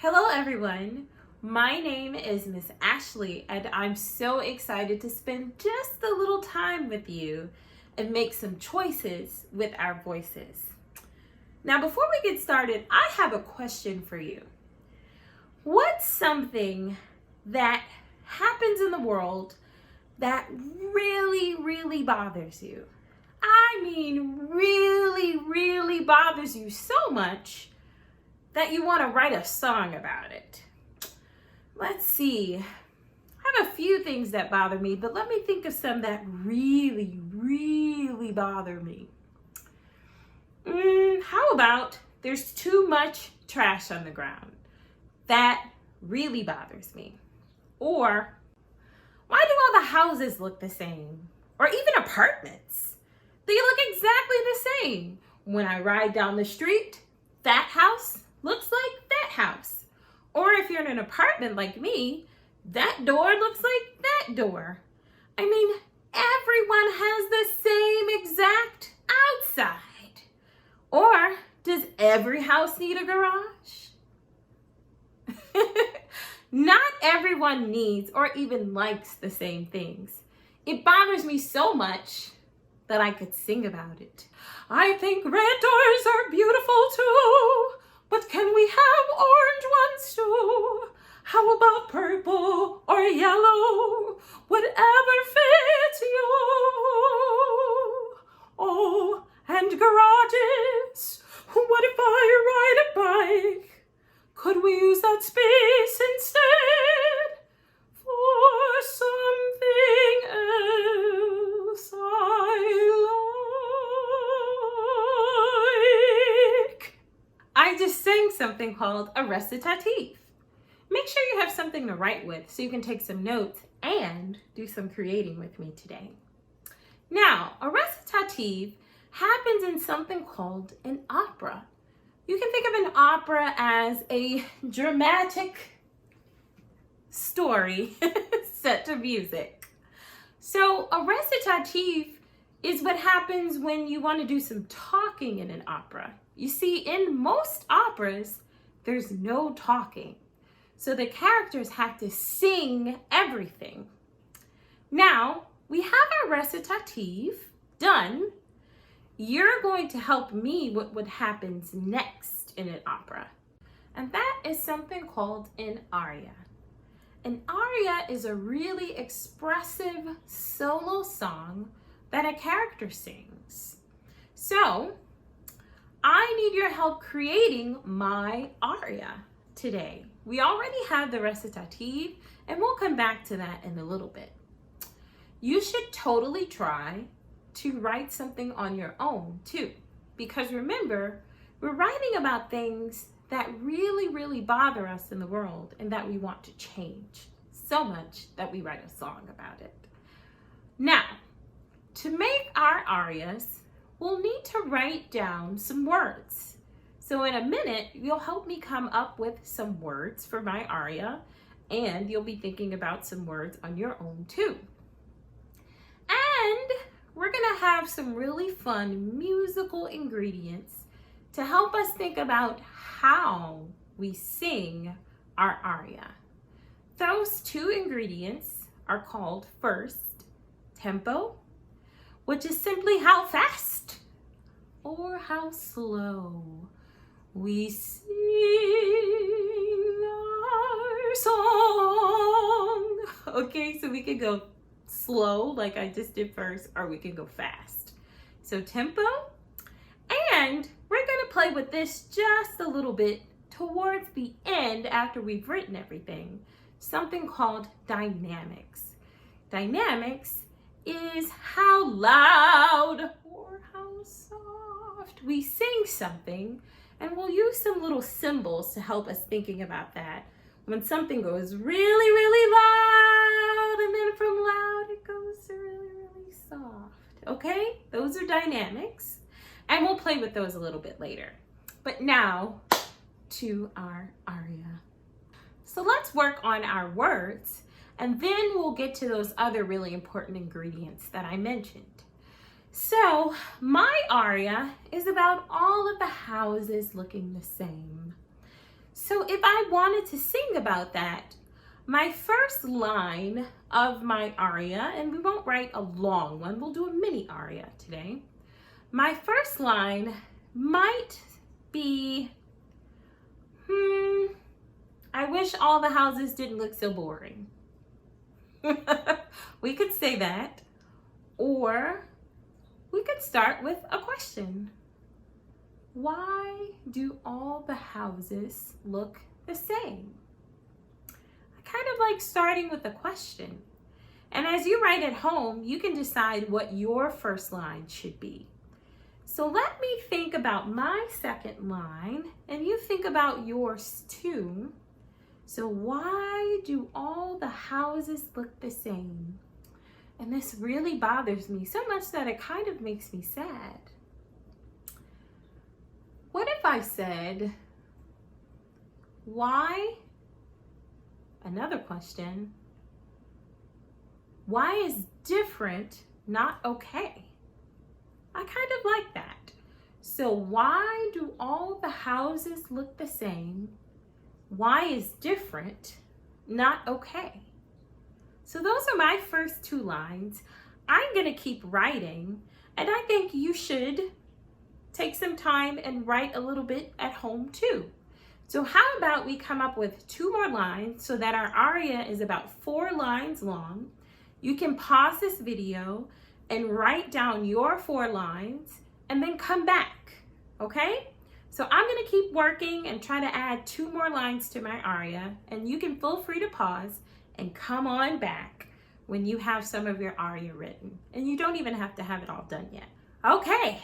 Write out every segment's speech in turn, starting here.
Hello everyone, my name is Miss Ashley and I'm so excited to spend just a little time with you and make some choices with our voices. Now before we get started, I have a question for you. What's something that happens in the world that really bothers you? I mean really bothers you so much that you want to write a song about it. Let's see. I have a few things that bother me, but let me think of some that really bother me. How about there's too much trash on the ground? That really bothers me. Or why do all the houses look the same? Or even apartments. They look exactly the same. When I ride down the street, that house looks like that house. Or if you're in an apartment like me, that door looks like that door. I mean, everyone has the same exact outside. Or does every house need a garage? Not everyone needs or even likes the same things. It bothers me so much that I could sing about it. I think red doors are beautiful too. But can we have orange ones too? How about purple or yellow? Whatever fits you. Oh, and garages. What if I ride a bike? Could we use that space instead for something else I just sang something called a recitative. Make sure you have something to write with so you can take some notes and do some creating with me today. Now, a recitative happens in something called an opera. You can think of an opera as a dramatic story set to music. So a recitative is what happens when you want to do some talking in an opera. You see, in most operas, there's no talking. So the characters have to sing everything. Now, we have our recitative done. You're going to help me with what happens next in an opera. And that is something called an aria. An aria is a really expressive solo song that a character sings. So, I need your help creating my aria today. We already have the recitative, and we'll come back to that in a little bit. You should totally try to write something on your own too, because remember, we're writing about things that really bother us in the world and that we want to change so much that we write a song about it. Now, to make our arias, we'll need to write down some words. So in a minute, you'll help me come up with some words for my aria, and you'll be thinking about some words on your own too. And we're gonna have some really fun musical ingredients to help us think about how we sing our aria. Those two ingredients are called first, tempo, which is simply how fast or how slow we sing our song. Okay, so we can go slow like I just did first, or we can go fast. So tempo, and we're gonna play with this just a little bit towards the end after we've written everything, something called dynamics. Dynamics is how loud or how soft we sing something, and we'll use some little symbols to help us thinking about that. When something goes really loud, and then from loud it goes to really soft. Okay, those are dynamics, and we'll play with those a little bit later. But now to our aria. So let's work on our words, and then we'll get to those other really important ingredients that I mentioned. So my aria is about all of the houses looking the same. So if I wanted to sing about that, my first line of my aria, and we won't write a long one, we'll do a mini aria today. My first line might be, I wish all the houses didn't look so boring. We could say that, or we could start with a question. Why do all the houses look the same? I kind of like starting with a question. And as you write at home, you can decide what your first line should be. So let me think about my second line, and you think about yours too. So why do all the houses look the same? And this really bothers me so much that it kind of makes me sad. What if I said, why, another question, why is different not okay? I kind of like that. So why do all the houses look the same? Why is different not okay? So those are my first two lines. I'm going to keep writing, and I think you should take some time and write a little bit at home too. So how about we come up with 2 more lines so that our aria is about 4 lines long. You can pause this video and write down your 4 lines and then come back, okay? So I'm gonna keep working and try to add 2 more lines to my aria, and you can feel free to pause and come on back when you have some of your aria written. And you don't even have to have it all done yet. Okay,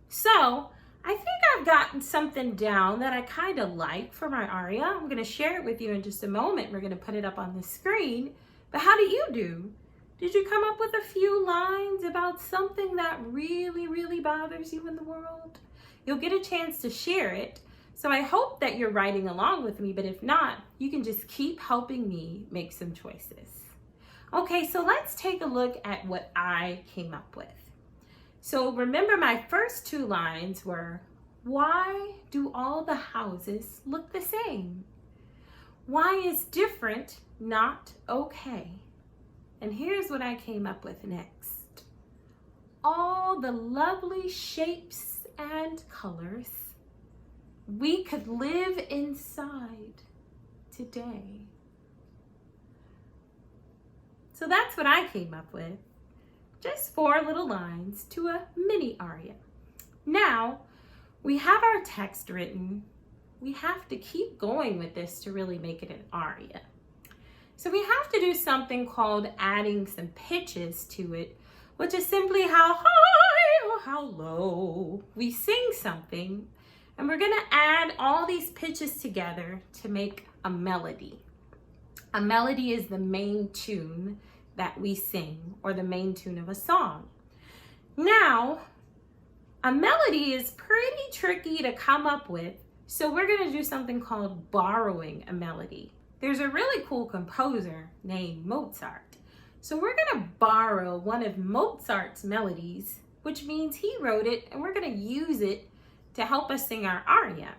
so I think I've gotten something down that I kind of like for my aria. I'm gonna share it with you in just a moment. We're gonna put it up on the screen. But how do you do? Did you come up with a few lines about something that really, really bothers you in the world? You'll get a chance to share it. So I hope that you're writing along with me, but if not, you can just keep helping me make some choices. Okay, so let's take a look at what I came up with. So remember, my first 2 lines were, why do all the houses look the same? Why is different not okay? And here's what I came up with next. All the lovely shapes and colors we could live inside today. So that's what I came up with. Just 4 little lines to a mini aria. Now, we have our text written. We have to keep going with this to really make it an aria. So we have to do something called adding some pitches to it, which is simply how high or how low we sing something. And we're gonna add all these pitches together to make a melody. A melody is the main tune that we sing, or the main tune of a song. Now, a melody is pretty tricky to come up with, so we're gonna do something called borrowing a melody. There's a really cool composer named Mozart. So we're gonna borrow one of Mozart's melodies, which means he wrote it, and we're gonna use it to help us sing our aria.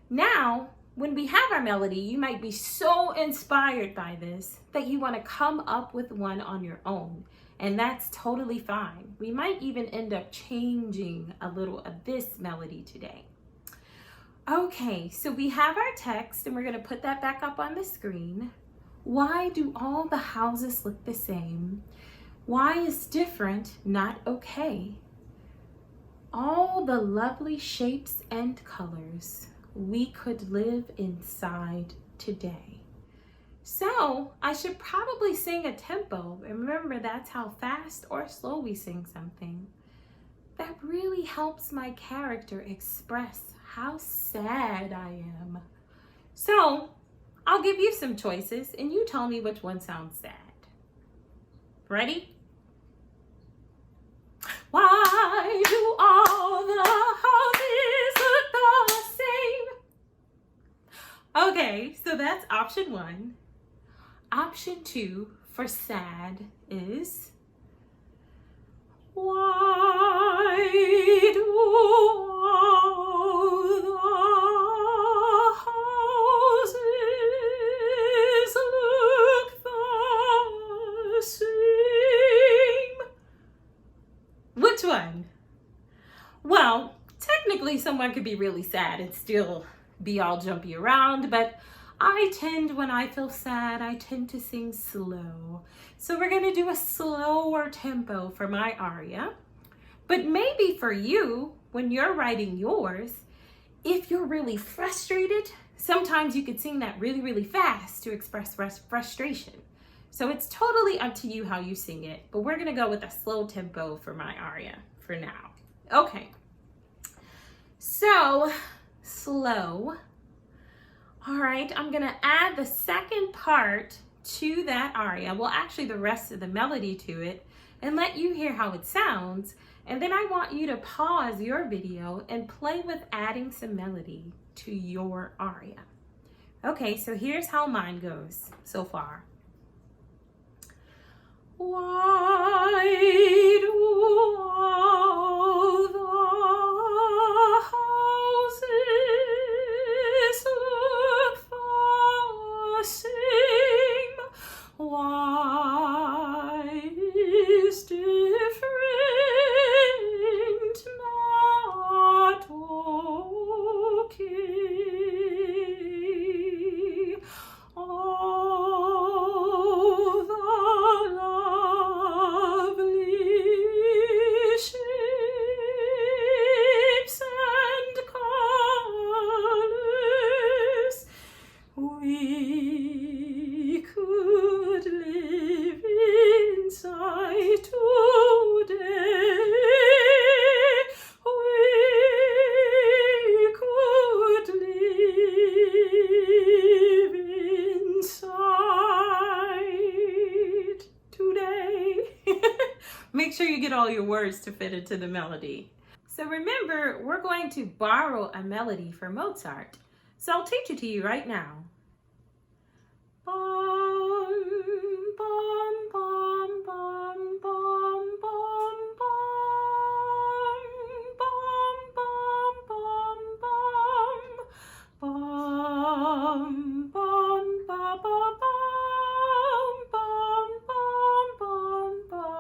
Now, when we have our melody, you might be so inspired by this that you want to come up with one on your own, and that's totally fine. We might even end up changing a little of this melody today. Okay, so we have our text, and we're going to put that back up on the screen. Why do all the houses look the same? Why is different not okay? All the lovely shapes and colors we could live inside today. So I should probably sing a tempo, and remember, that's how fast or slow we sing something. That really helps my character express how sad I am. So I'll give you some choices, and you tell me which one sounds sad. Ready? Why do all the houses look the same? Okay, so that's option 1. Option 2 for sad is, why do all the someone could be really sad and still be all jumpy around, but when I feel sad, I tend to sing slow. So we're gonna do a slower tempo for my aria. But maybe for you, when you're writing yours, if you're really frustrated, sometimes you could sing that really, really fast to express frustration. So it's totally up to you how you sing it, but we're gonna go with a slow tempo for my aria for now. Okay, so slow. All right, I'm gonna add the second part to that aria, well actually the rest of the melody to it, and let you hear how it sounds. And then I want you to pause your video and play with adding some melody to your aria. Okay, so here's how mine goes so far. Why do all the houses look the same? Why is different not okay? All the lovely shapes and colors we could live inside today. We could live inside today. Make sure you get all your words to fit into the melody. So remember, we're going to borrow a melody from Mozart. So I'll teach it to you right now. Bum, bum, bum, bum, bum, bum, bum, bum, bum, bum, bum, bum, ba, ba, bum, bum, bum, bum, bum, bum, bum, bum, bum, bum, bum,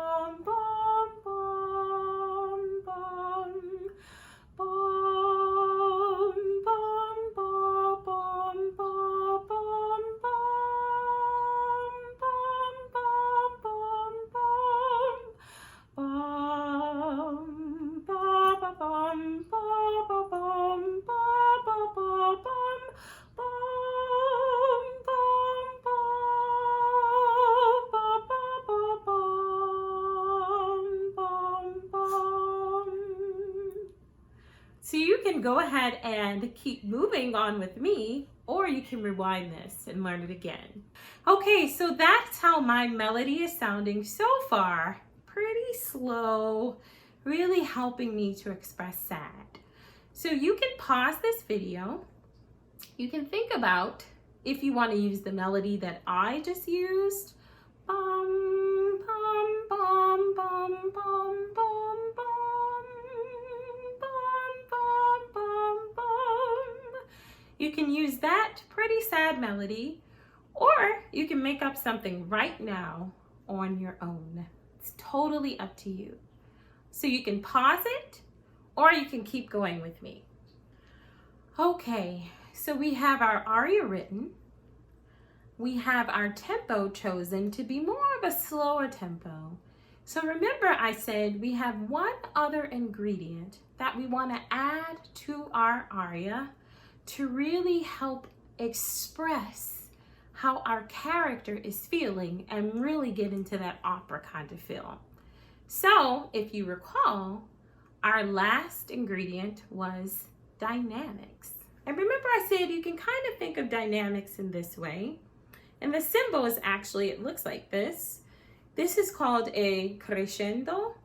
bum, bum, So you can go ahead and keep moving on with me, or you can rewind this and learn it again. Okay, so that's how my melody is sounding so far. Pretty slow, really helping me to express sad. So you can pause this video. You can think about if you want to use the melody that I just used. Bum, bum, bum, bum, bum, bum, bum, bum, bum, bum. You can use that pretty sad melody, or you can make up something right now on your own. It's totally up to you. So you can pause it, or you can keep going with me. Okay, so we have our aria written. We have our tempo chosen to be more of a slower tempo. So remember I said we have one other ingredient that we want to add to our aria to really help express how our character is feeling and really get into that opera kind of feel. So if you recall, our last ingredient was dynamics. And remember I said you can kind of think of dynamics in this way. And the symbol is actually, it looks like this. This is called a crescendo,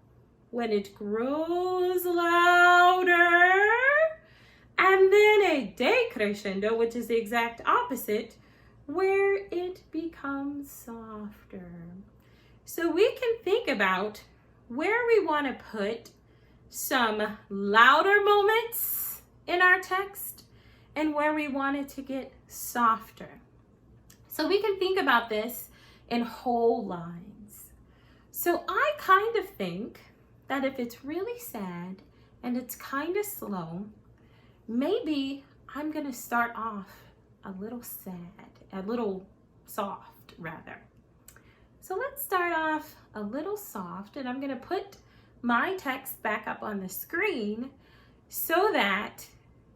when it grows louder, and then a decrescendo, which is the exact opposite, where it becomes softer. So we can think about where we want to put some louder moments in our text and where we want it to get softer. So we can think about this in whole lines. So I kind of think that if it's really sad and it's kind of slow, maybe I'm gonna start off a little sad, a little soft rather. So let's start off a little soft, and I'm gonna put my text back up on the screen so that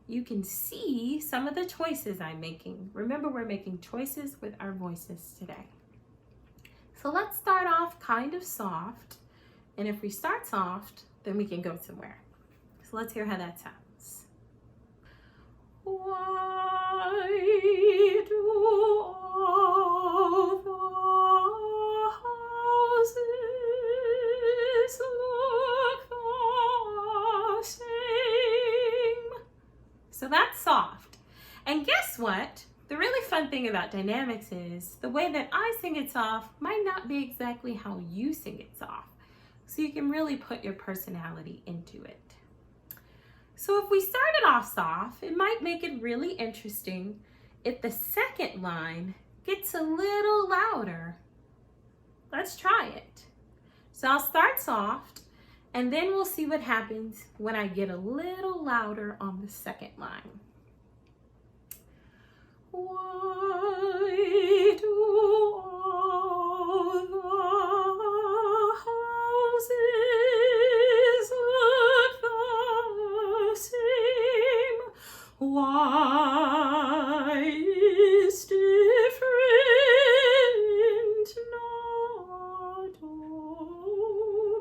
you can see some of the choices I'm making. Remember, we're making choices with our voices today. So let's start off kind of soft, and if we start soft, then we can go somewhere. So let's hear how that sounds. Why do all the houses look the same? So that's soft. And guess what? The really fun thing about dynamics is the way that I sing it soft might not be exactly how you sing it soft. So you can really put your personality into it. So if we started off soft, it might make it really interesting if the second line gets a little louder. Let's try it. So I'll start soft, and then we'll see what happens when I get a little louder on the second line. Why do all the houses look the same? Why is different not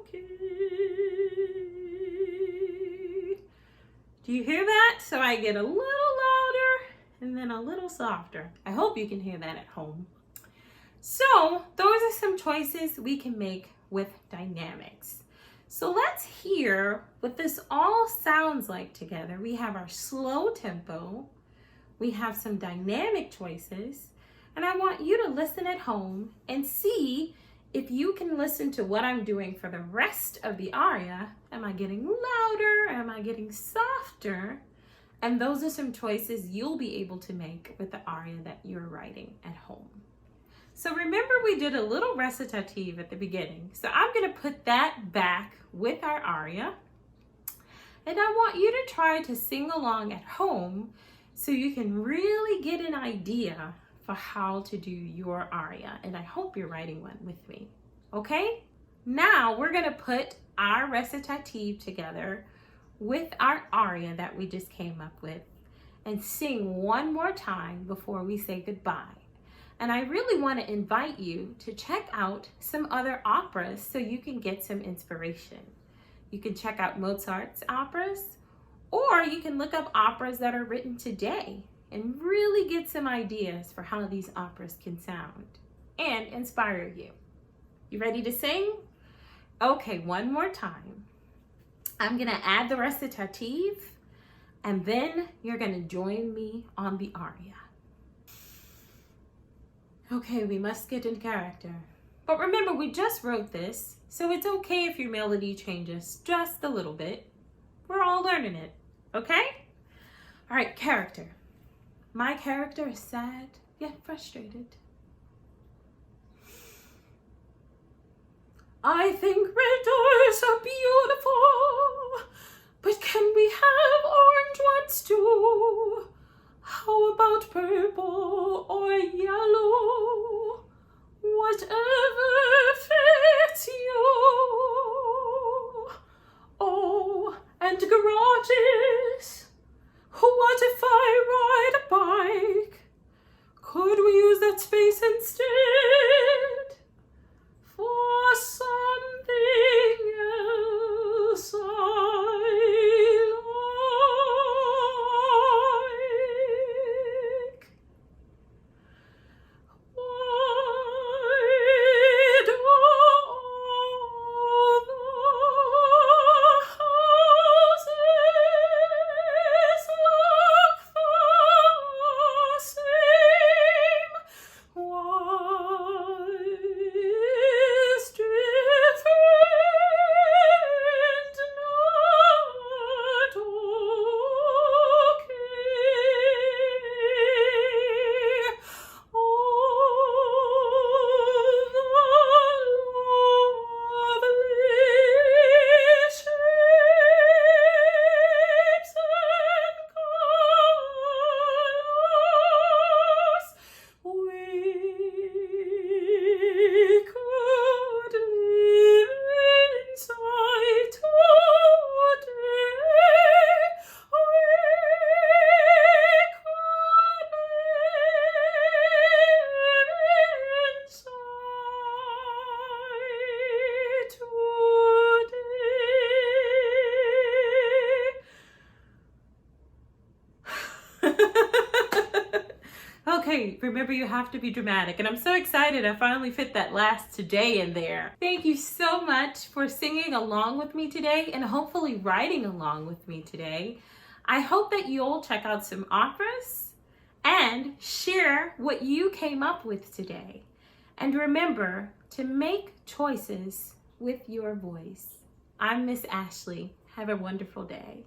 okay? Do you hear that? So I get a little louder and then a little softer. I hope you can hear that at home. So those are some choices we can make with dynamics. So let's hear what this all sounds like together. We have our slow tempo, we have some dynamic choices, and I want you to listen at home and see if you can listen to what I'm doing for the rest of the aria. Am I getting louder? Am I getting softer? And those are some choices you'll be able to make with the aria that you're writing at home. So remember, we did a little recitative at the beginning. So I'm going to put that back with our aria. And I want you to try to sing along at home so you can really get an idea for how to do your aria. And I hope you're writing one with me. Okay? Now we're going to put our recitative together with our aria that we just came up with and sing one more time before we say goodbye. And I really want to invite you to check out some other operas so you can get some inspiration. You can check out Mozart's operas, or you can look up operas that are written today and really get some ideas for how these operas can sound and inspire you. You ready to sing? Okay, one more time. I'm gonna add the recitative, and then you're gonna join me on the aria. Okay, we must get in character. But remember, we just wrote this, so it's okay if your melody changes just a little bit. We're all learning it, okay? All right, character. My character is sad, yet frustrated. I think red doors are beautiful, but can we have orange ones too? How about purple or yellow? Whatever fits you. Oh, and garages. What if I ride a bike? Could we use that space instead for something else I like? Why do all the houses look the same? Why Okay, remember you have to be dramatic, and I'm so excited I finally fit that last today in there. Thank you so much for singing along with me today and hopefully writing along with me today. I hope that you'll check out some operas and share what you came up with today. And remember to make choices with your voice. I'm Miss Ashley. Have a wonderful day.